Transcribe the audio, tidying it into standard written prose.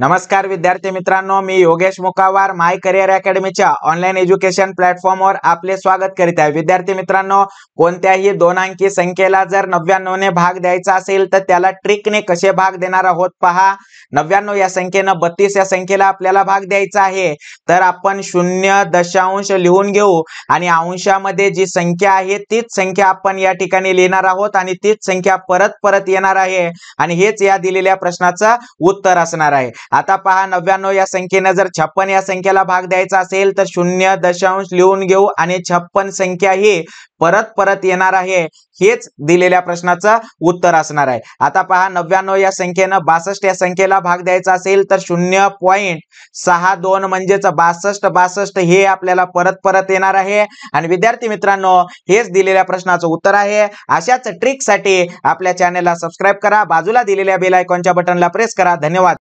नमस्कार विद्यार्थी मित्रांनो, मी योगेश मुकावार माय करियर अकॅडमीच्या ऑनलाईन एज्युकेशन प्लॅटफॉर्मवर आपले स्वागत करीत आहे। विद्यार्थी मित्रांनो, कोणत्याही दोन अंकी संख्येला जर 99 ने भाग द्यायचा असेल तर त्याला ट्रिकने कसे भाग देणार आहोत पहा। 99 या संख्येने 32 या संख्येला आपल्याला भाग द्यायचा आहे, तर आपण 0 लिहून घेऊ आणि अंशामध्ये जी संख्या आहे तीच संख्या आपण या ठिकाणी लिहिणार आहोत आणि तीच संख्या परत परत येणार आहे आणि हेच या दिलेल्या प्रश्नाचं उत्तर असणार आहे। आता पहा, 99 या संख्येने जर 56 या संख्येला भाग द्यायचा असेल तर 0 लिहून घेऊ आणि 56 संख्या ही परत परत येणार आहे, हेच दिलेल्या प्रश्नाचं उत्तर असणार आहे। आता पहा, 99 या संख्येने 62 या संख्येला भाग द्यायचा असेल तर 0.62 म्हणजेच 62 हे आपल्याला परत परत येणार आहे आणि विद्यार्थी मित्रांनो, हेच दिलेल्या प्रश्नाचं उत्तर आहे। अशाच ट्रिक साठी आपल्या चॅनलला सबस्क्राइब करा, बाजूला दिलेल्या बेल आयकॉनच्या बटनला प्रेस करा। धन्यवाद।